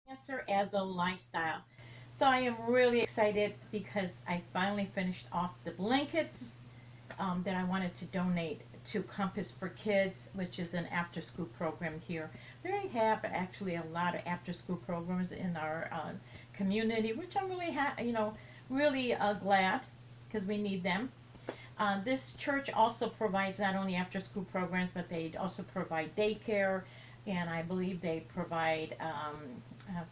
Cancer as a lifestyle. So I am really excited because I finally finished off the blankets that I wanted to donate to Compass for Kids, which is an after-school program here. They have actually a lot of after-school programs in our community, which I'm really, really glad because we need them. This church also provides not only after-school programs, but they also provide daycare, and I believe they provide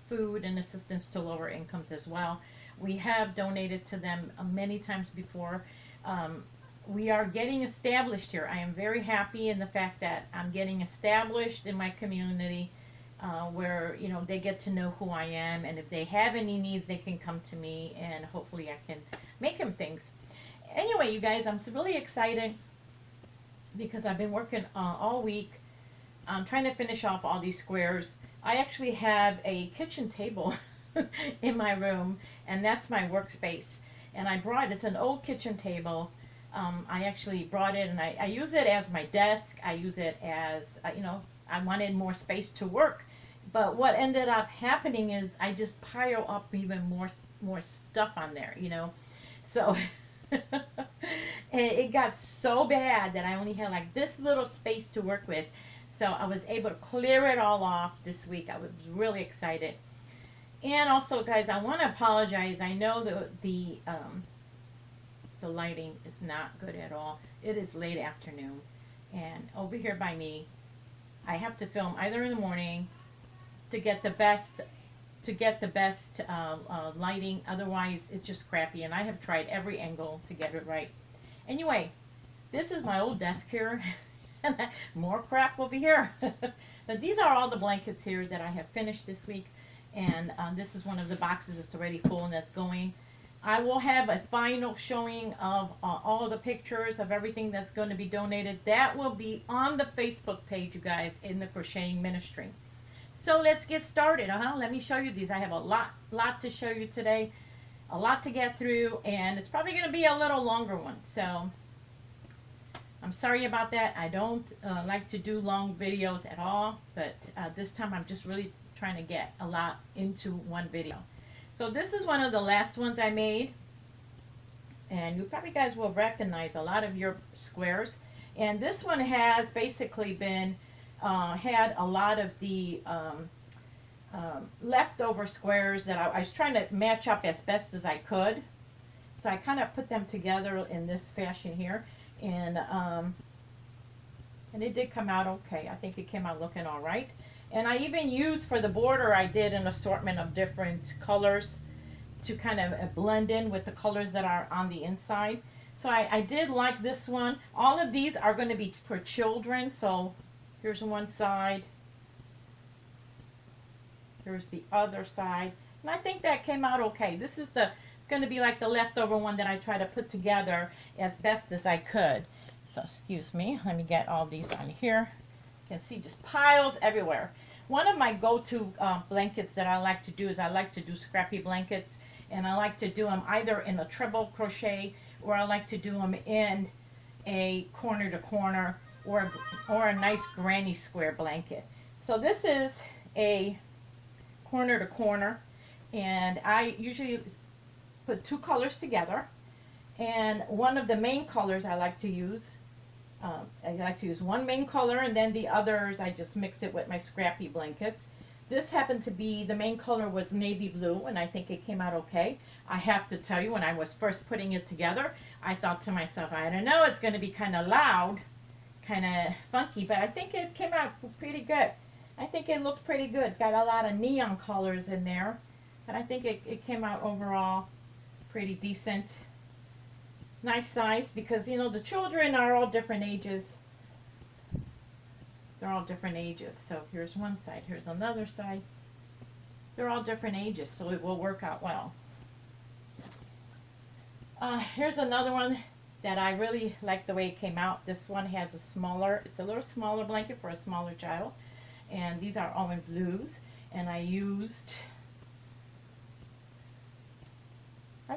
food and assistance to lower incomes as well. We have donated to them many times before. Um, we are getting established here. I am very happy in the fact that I'm getting established in my community, where they get to know who I am, and if they have any needs, they can come to me, and hopefully I can make them things. Anyway, you guys, I'm really excited because I've been working all week trying to finish off all these squares. I actually have a kitchen table in my room, and that's my workspace. And it's an old kitchen table. I actually brought it, and I use it as my desk. I use it as, I wanted more space to work. But what ended up happening is I just pile up even more stuff on there. So it got so bad that I only had like this little space to work with. So I was able to clear it all off this week. I was really excited. And also, guys, I want to apologize. I know the lighting is not good at all. It is late afternoon, and over here by me, I have to film either in the morning to get the best lighting. Otherwise, it's just crappy, and I have tried every angle to get it right. Anyway, this is my old desk here. And more crap over here. But these are all the blankets here that I have finished this week. And this is one of the boxes that's already full and that's going. I will have a final showing of all the pictures of everything that's going to be donated. That will be on the Facebook page, you guys, in the Crocheting Ministry. So let's get started. Let me show you these. I have a lot to show you today. A lot to get through. And it's probably going to be a little longer one. So I'm sorry about that. I don't like to do long videos at all, but this time I'm just really trying to get a lot into one video. So this is one of the last ones I made, and you probably guys will recognize a lot of your squares. And this one has basically been had a lot of the leftover squares that I was trying to match up as best as I could. So I kind of put them together in this fashion here. And it did come out okay. I think it came out looking all right. And I even used for the border, I did an assortment of different colors to kind of blend in with the colors that are on the inside. So I did like this one. All of these are going to be for children. So here's one side. Here's the other side. And I think that came out okay. It's going to be like the leftover one that I try to put together as best as I could. So excuse me, let me get all these on here. You can see just piles everywhere. One of my go-to blankets that I like to do is I like to do scrappy blankets, and I like to do them either in a treble crochet, or I like to do them in a corner to corner, or a nice granny square blanket. So this is a corner to corner, and I usually put two colors together, and one of the main colors I like to use one main color, and then the others I just mix it with my scrappy blankets. This happened to be, the main color was navy blue, and I think it came out okay. I have to tell you, when I was first putting it together, I thought to myself, I don't know, it's going to be kind of loud, kind of funky, but I think it came out pretty good. I think it looked pretty good. It's got a lot of neon colors in there, but I think it came out overall pretty decent. Nice size, because the children are all different ages. They're all different ages. So here's one side, here's another side. They're all different ages, so it will work out well. Here's another one that I really like the way it came out. This one has it's a little smaller blanket for a smaller child. And these are all in blues. And I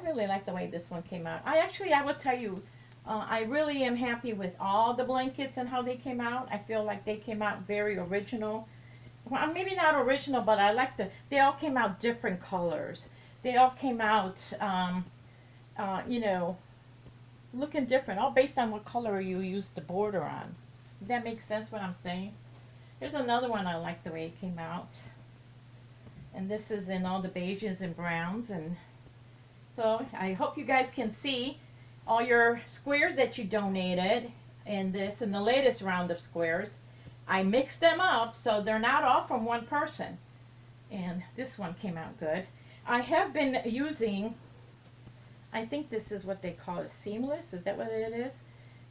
really like the way this one came out. I will tell you, I really am happy with all the blankets and how they came out. I feel like they came out very original. well, maybe not original, but I like they all came out different colors. They all came out, you know, looking different, all based on what color you used the border on. Does that make sense what I'm saying? Here's another one I like the way it came out. And this is in all the beiges and browns. And so I hope you guys can see all your squares that you donated in this, in the latest round of squares. I mixed them up so they're not all from one person. And this one came out good. I have been using, I think this is what they call it, seamless. Is that what it is?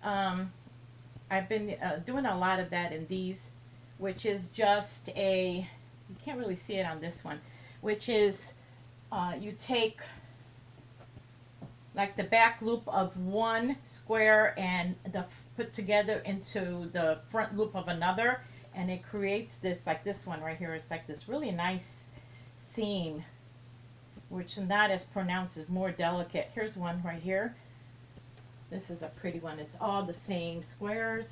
I've been doing a lot of that in these, which is just a, you can't really see it on this one, which is you take like the back loop of one square and put together into the front loop of another, and it creates this, like this one right here, it's like this really nice seam, which is not as pronounced, is more delicate. Here's one right here. This is a pretty one. It's all the same squares.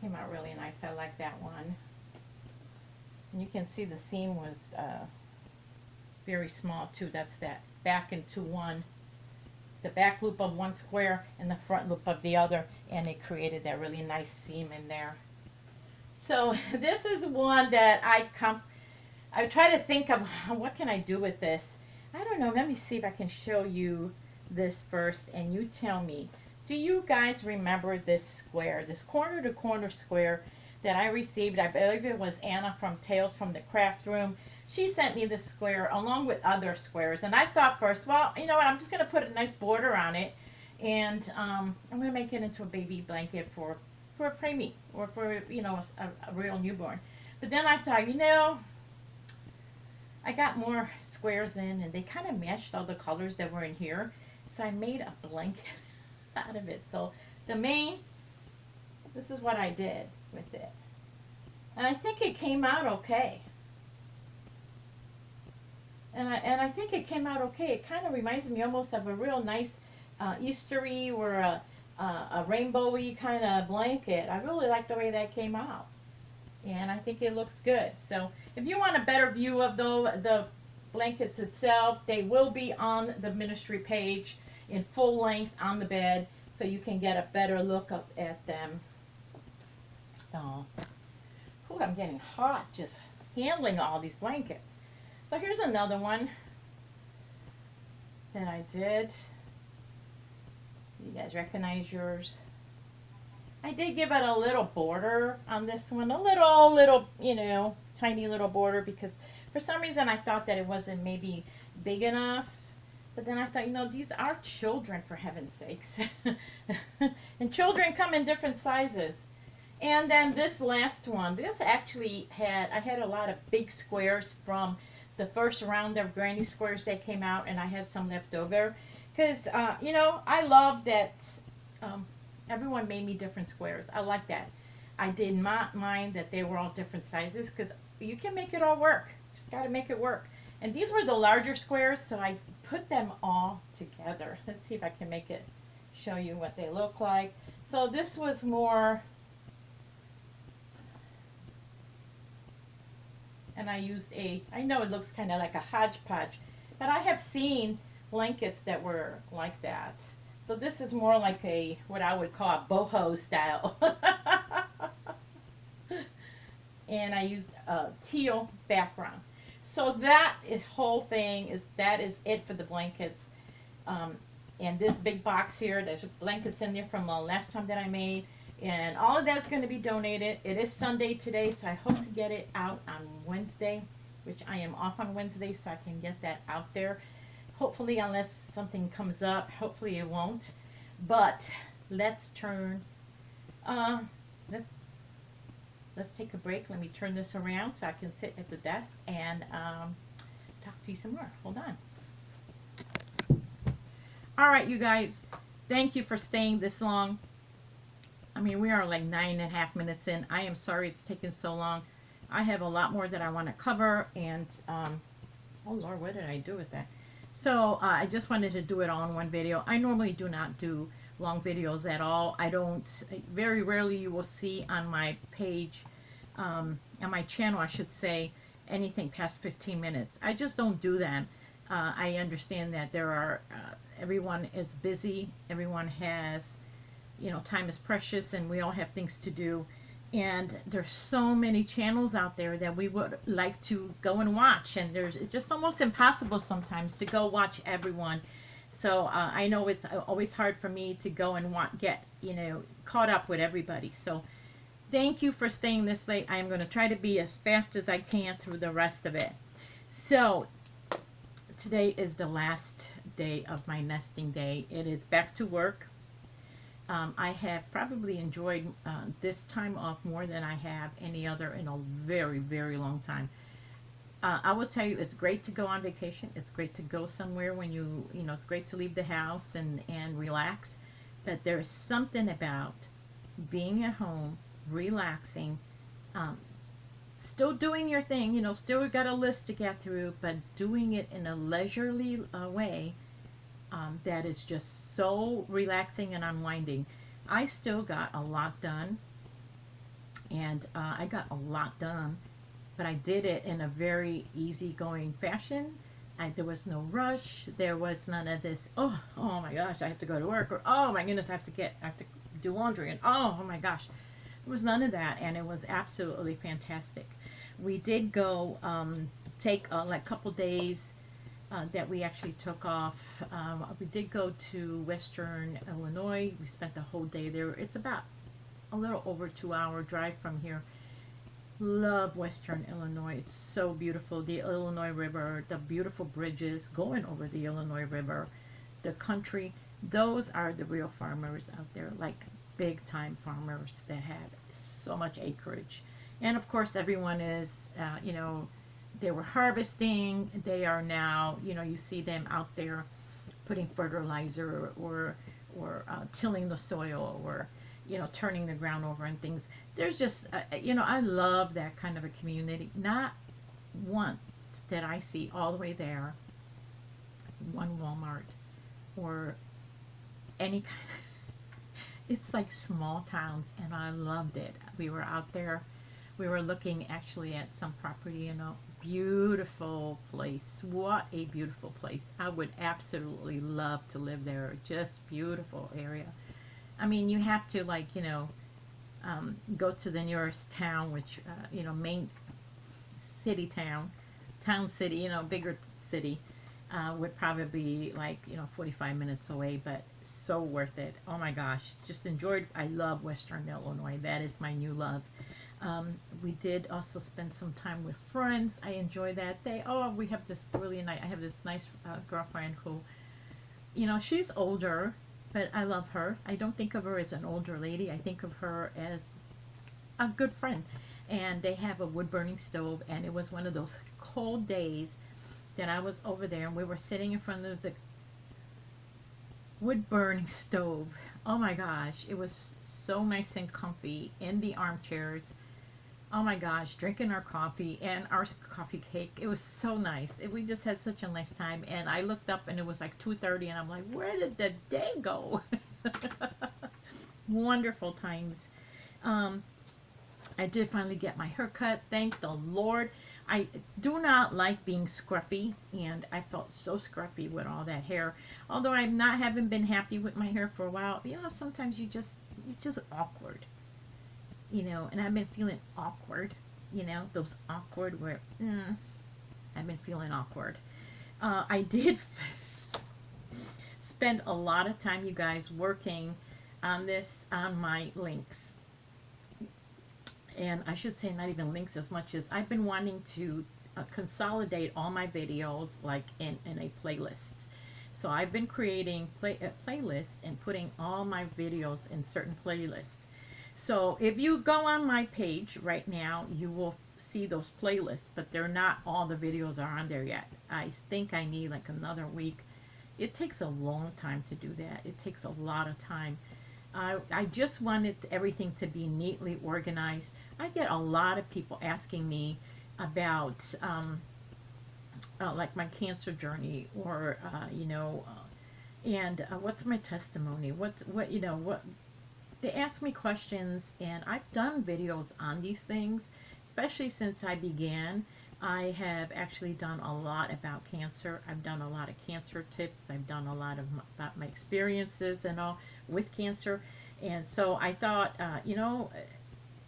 Came out really nice. I like that one. And you can see the seam was very small too. That's that back into one, the back loop of one square and the front loop of the other, and it created that really nice seam in there. So this is one that I try to think of, what can I do with this? I don't know. Let me see if I can show you this first, and you tell me. Do you guys remember this square, this corner to corner square that I received? I believe it was Anna from Tales from the Craft Room. She sent me this square along with other squares, and I thought first, well, you know what, I'm just going to put a nice border on it, and I'm going to make it into a baby blanket for a preemie, or for, you know, a real newborn. But then I thought, you know, I got more squares in, and they kind of matched all the colors that were in here, so I made a blanket out of it. So this is what I did with it, and I think it came out okay. And I think it came out okay. It kind of reminds me almost of a real nice Eastery or a rainbowy kind of blanket. I really like the way that came out, and I think it looks good. So if you want a better view of the blankets itself, they will be on the ministry page in full length on the bed, so you can get a better look up at them. Oh, ooh, I'm getting hot just handling all these blankets. So here's another one that I did. You guys recognize yours? I did give it a little border on this one, a little, you know, tiny little border, because for some reason I thought that it wasn't maybe big enough. But then I thought, you know, these are children, for heaven's sakes. And children come in different sizes. And then this last one, this actually I had a lot of big squares from the first round of granny squares that came out, and I had some left over. Because, you know, I love that everyone made me different squares. I like that. I did not mind that they were all different sizes, because you can make it all work. Just got to make it work. And these were the larger squares, so I put them all together. Let's see if I can make it show you what they look like. So this was more, and I used I know it looks kind of like a hodgepodge, but I have seen blankets that were like that. So this is more like what I would call a boho style. And I used a teal background. So that whole thing is it for the blankets. And this big box here, there's blankets in there from the last time that I made. And all of that's going to be donated. It is Sunday today, so I hope to get it out on Wednesday, which I am off on Wednesday, so I can get that out there. Hopefully, unless something comes up, hopefully it won't. But let's let's take a break. Let me turn this around so I can sit at the desk and talk to you some more. Hold on. All right, you guys, thank you for staying this long. I mean, we are like 9.5 minutes in. I am sorry it's taken so long. I have a lot more that I want to cover, and oh Lord, what did I do with that? So I just wanted to do it all in one video. I normally do not do long videos at all. I don't, very rarely you will see on my page on my channel, I should say, anything past 15 minutes. I just don't do that. I understand that there are, everyone is busy, everyone has, you know, time is precious, and we all have things to do. And there's so many channels out there that we would like to go and watch, and it's just almost impossible sometimes to go watch everyone. So I know it's always hard for me to go and get, you know, caught up with everybody. So thank you for staying this late. I am going to try to be as fast as I can through the rest of it. So today is the last day of my nesting day. It is back to work. I have probably enjoyed this time off more than I have any other in a very, very long time. I will tell you, it's great to go on vacation. It's great to go somewhere when you know, it's great to leave the house and relax. But there's something about being at home, relaxing, still doing your thing, you know, still got a list to get through, but doing it in a leisurely way that is just so relaxing and unwinding. I still got a lot done, and I got a lot done, but I did it in a very easygoing fashion. There was no rush. There was none of this, oh my gosh, I have to go to work, or oh my goodness, I have to do laundry, and oh my gosh. There was none of that, and it was absolutely fantastic. We did go take like a couple days that we actually took off. We did go to Western Illinois. We spent the whole day there. It's about a little over 2-hour drive from here. Love Western Illinois. It's so beautiful. The Illinois River, the beautiful bridges going over the Illinois River, the country. Those are the real farmers out there, like big time farmers that have so much acreage. And of course everyone is, you know, they were harvesting. They are now, you know, you see them out there putting fertilizer or tilling the soil, or, you know, turning the ground over and things. There's just, you know, I love that kind of a community. Not once did I see all the way there one Walmart or any kind of, it's like small towns, and I loved it. We were out there. We were looking actually at some property, you know, beautiful place. What a beautiful place. I would absolutely love to live there. Just beautiful area. I mean, you have to, like, you know, go to the nearest town, which, you know, main city town, city, you know, bigger city, would probably be like, you know, 45 minutes away, but so worth it. Oh my gosh, just enjoyed. I love Western Illinois. That is my new love. We did also spend some time with friends. I enjoy that. We have this really nice, I have this nice girlfriend who, you know, she's older, but I love her. I don't think of her as an older lady. I think of her as a good friend. And they have a wood burning stove, and it was one of those cold days that I was over there, and we were sitting in front of the wood burning stove. Oh my gosh, it was so nice and comfy in the armchairs. Oh my gosh, drinking our coffee and our coffee cake. It was so nice. We just had such a nice time. And I looked up and it was like 2:30, and I'm like, where did the day go? Wonderful times. I did finally get my hair cut. Thank the Lord. I do not like being scruffy, and I felt so scruffy with all that hair. Although I haven't been happy with my hair for a while. You know, sometimes you're just awkward. You know, and I've been feeling awkward. You know, those awkward where, I've been feeling awkward. I did spend a lot of time, you guys, working on this, on my links. And I should say not even links as much as I've been wanting to consolidate all my videos like in a playlist. So I've been creating playlists and putting all my videos in certain playlists. So if you go on my page right now, you will see those playlists, but they're not all the videos are on there yet. I think I need like another week. It takes a long time to do that. It takes a lot of time. I just wanted everything to be neatly organized. I get a lot of people asking me about like my cancer journey, or you know, and what's my testimony? What you know, what they ask me questions, and I've done videos on these things, especially since I began, I have actually done a lot about cancer. I've done a lot of cancer tips. I've done a lot of about my experiences and all with cancer. And so I thought,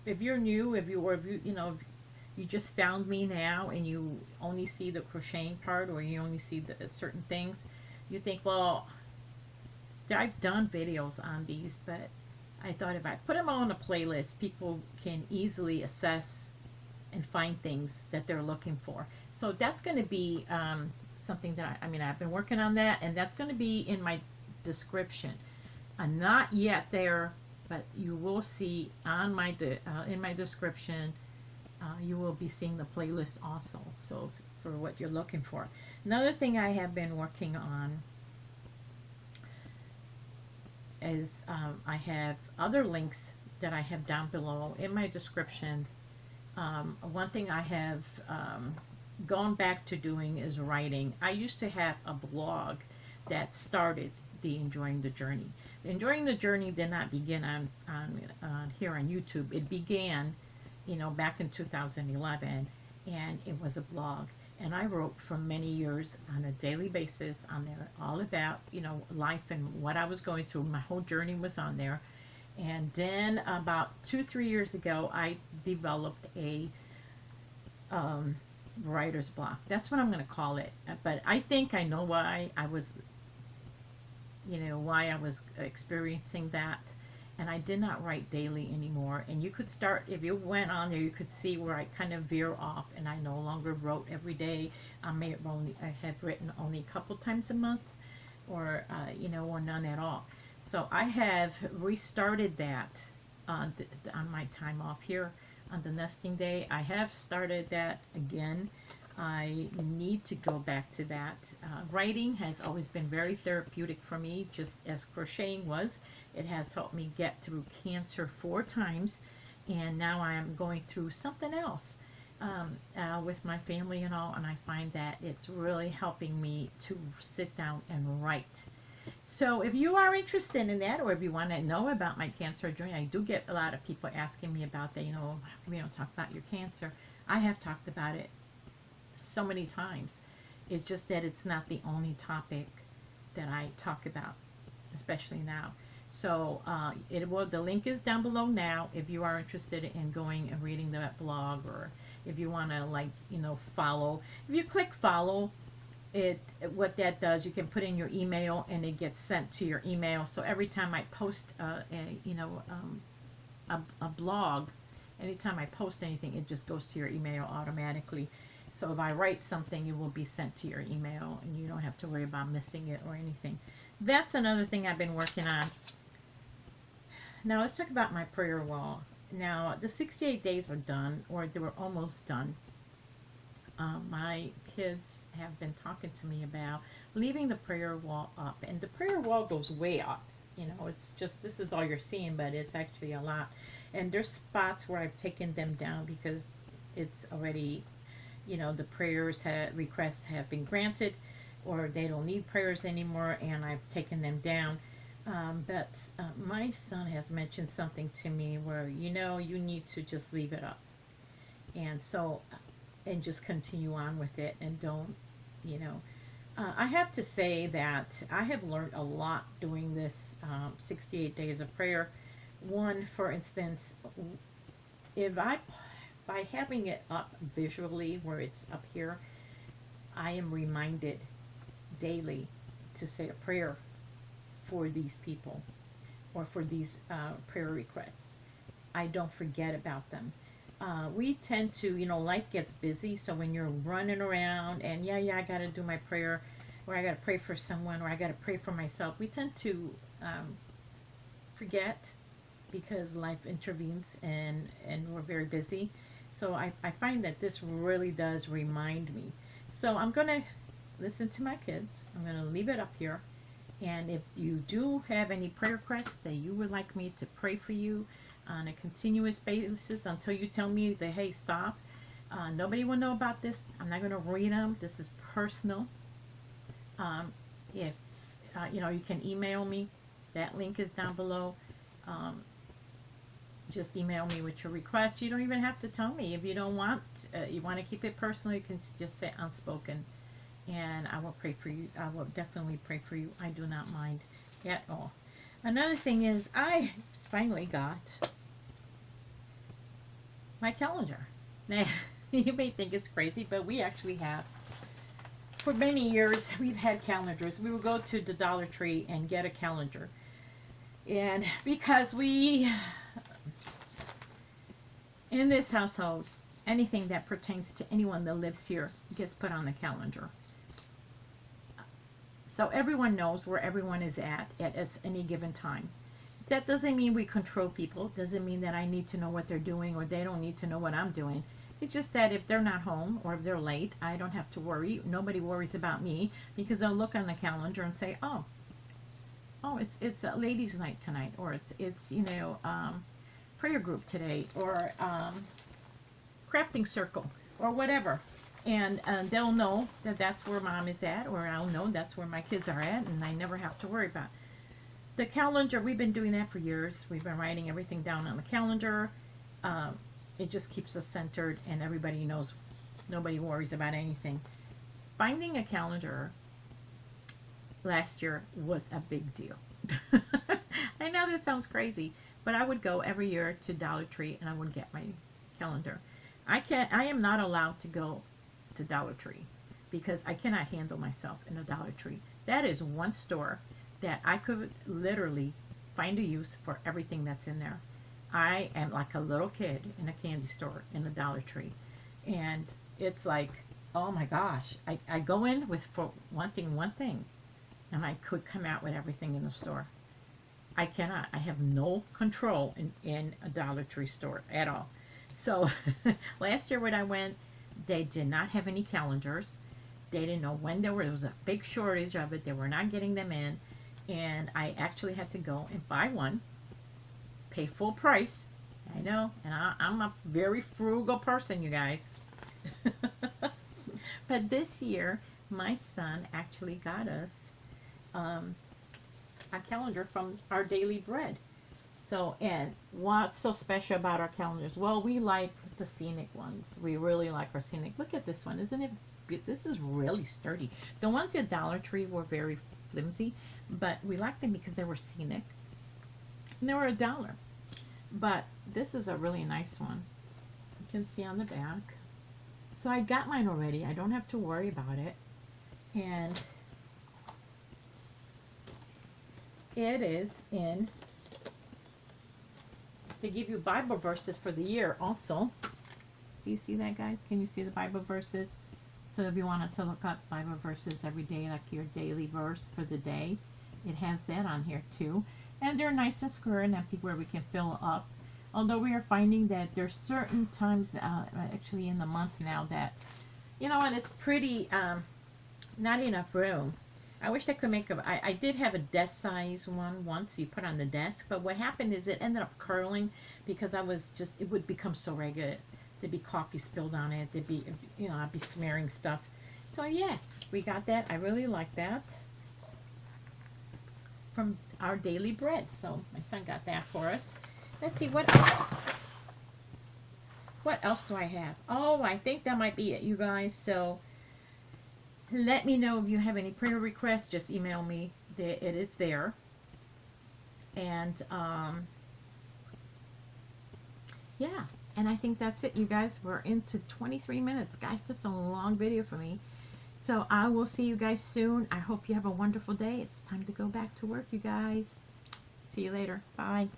if you're new, if you just found me now and you only see the crocheting part, or you only see the certain things, you think, well, I've done videos on these, but I thought if I put them on a playlist, people can easily assess and find things that they're looking for. So that's going to be something that I've been working on that, and that's going to be in my description. I'm not yet there, but you will see on my in my description. You will be seeing the playlist also. So for what you're looking for. Another thing I have been working on is I have other links that I have down below in my description. One thing I have gone back to doing is writing. I used to have a blog that started the Enjoying the Journey. The Enjoying the Journey did not begin on here on YouTube. It began, back in 2011, and it was a blog. And I wrote for many years on a daily basis on there, all about, life and what I was going through. My whole journey was on there. And then about 2-3 years ago, I developed a writer's block. That's what I'm going to call it. But I think I know why I was, why I was experiencing that. And I did not write daily anymore. And you could start, if you went on there, you could see where I kind of veer off, and I no longer wrote every day. I have written only a couple times a month, or or none at all. So I have restarted that on my time off here on the nesting day. I have started that again. I need to go back to that. Writing has always been very therapeutic for me, just as crocheting was. It has helped me get through cancer 4 times, and now I am going through something else with my family and all, and I find that it's really helping me to sit down and write. So if you are interested in that, or if you want to know about my cancer journey, I do get a lot of people asking me about that, how come you don't talk about your cancer? I have talked about it so many times. It's just that it's not the only topic that I talk about, especially now. So the link is down below now if you are interested in going and reading that blog, or if you want to follow. If you click follow, what that does, you can put in your email and it gets sent to your email. So every time I post a blog, anytime I post anything, it just goes to your email automatically. So if I write something, it will be sent to your email, and you don't have to worry about missing it or anything. That's another thing I've been working on. Now let's talk about my prayer wall. Now the 68 days are done, or they were almost done. My kids have been talking to me about leaving the prayer wall up, and the prayer wall goes way up. It's just, this is all you're seeing, but it's actually a lot. And there's spots where I've taken them down because it's already, the requests have been granted, or they don't need prayers anymore, and I've taken them down. But my son has mentioned something to me where, you need to just leave it up. And so, and just continue on with it, and don't, I have to say that I have learned a lot doing this 68 days of prayer. One, for instance, by having it up visually where it's up here, I am reminded daily to say a prayer for these people, or for these prayer requests. I don't forget about them. We tend to, life gets busy, so when you're running around and I got to do my prayer, or I got to pray for someone, or I got to pray for myself, we tend to forget, because life intervenes and we're very busy. So I find that this really does remind me. So I'm going to listen to my kids. I'm going to leave it up here. And if you do have any prayer requests that you would like me to pray for you on a continuous basis until you tell me that, hey, stop. Nobody will know about this. I'm not going to read them. This is personal. If you can email me. That link is down below. just email me with your request. You don't even have to tell me. If you don't want, you want to keep it personal, you can just say unspoken. And I will pray for you. I will definitely pray for you. I do not mind at all. Another thing is, I finally got my calendar. Now, you may think it's crazy, but we actually have. For many years, we've had calendars. We would go to the Dollar Tree and get a calendar. And because we, in this household, anything that pertains to anyone that lives here gets put on the calendar. So everyone knows where everyone is at any given time. That doesn't mean we control people. Doesn't mean that I need to know what they're doing or they don't need to know what I'm doing. It's just that if they're not home or if they're late, I don't have to worry. Nobody worries about me because they'll look on the calendar and say, oh, it's a ladies' night tonight, or it's prayer group today, or crafting circle, or whatever. And they'll know that that's where mom is at, or I'll know that's where my kids are at, and I never have to worry about it. The calendar, we've been doing that for years. We've been writing everything down on the calendar. It just keeps us centered, and everybody knows. Nobody worries about anything. Finding a calendar last year was a big deal. I know this sounds crazy, but I would go every year to Dollar Tree and I would get my calendar. I am not allowed to go to Dollar Tree because I cannot handle myself in a Dollar Tree. That is one store that I could literally find a use for everything that's in there. I am like a little kid in a candy store in a Dollar Tree, and it's like, oh my gosh, I go in for wanting one thing, and I could come out with everything in the store. I cannot. I have no control in a Dollar Tree store at all. So last year when I went, they did not have any calendars. They didn't know when there was a big shortage of it. They were not getting them in. And I actually had to go and buy one, pay full price. I know. And I'm a very frugal person, you guys. But this year, my son actually got us a calendar from Our Daily Bread. So, and what's so special about our calendars? Well, we like the scenic ones. We really like our scenic. Look at this one. Isn't it? This is really sturdy. The ones at Dollar Tree were very flimsy, but we liked them because they were scenic. And they were $1. But this is a really nice one. You can see on the back. So I got mine already. I don't have to worry about it. And it is in, they give you Bible verses for the year also. Do you see that, guys? Can you see the Bible verses? So if you wanted to look up Bible verses every day, like your daily verse for the day, it has that on here too. And they're nice and square and empty where we can fill up. Although we are finding that there's certain times, actually in the month now, that, you know, and it's pretty, not enough room. I wish I could make I did have a desk size one once you put on the desk, but what happened is it ended up curling because it would become so regular. There'd be coffee spilled on it. There'd be, you know, I'd be smearing stuff. So yeah, we got that. I really like that from Our Daily Bread. So my son got that for us. Let's see, what else do I have? Oh, I think that might be it, you guys. So let me know if you have any prayer requests. Just email me. It is there. And yeah, and I think that's it, you guys. We're into 23 minutes. Gosh, that's a long video for me. So I will see you guys soon. I hope you have a wonderful day. It's time to go back to work, you guys. See you later. Bye.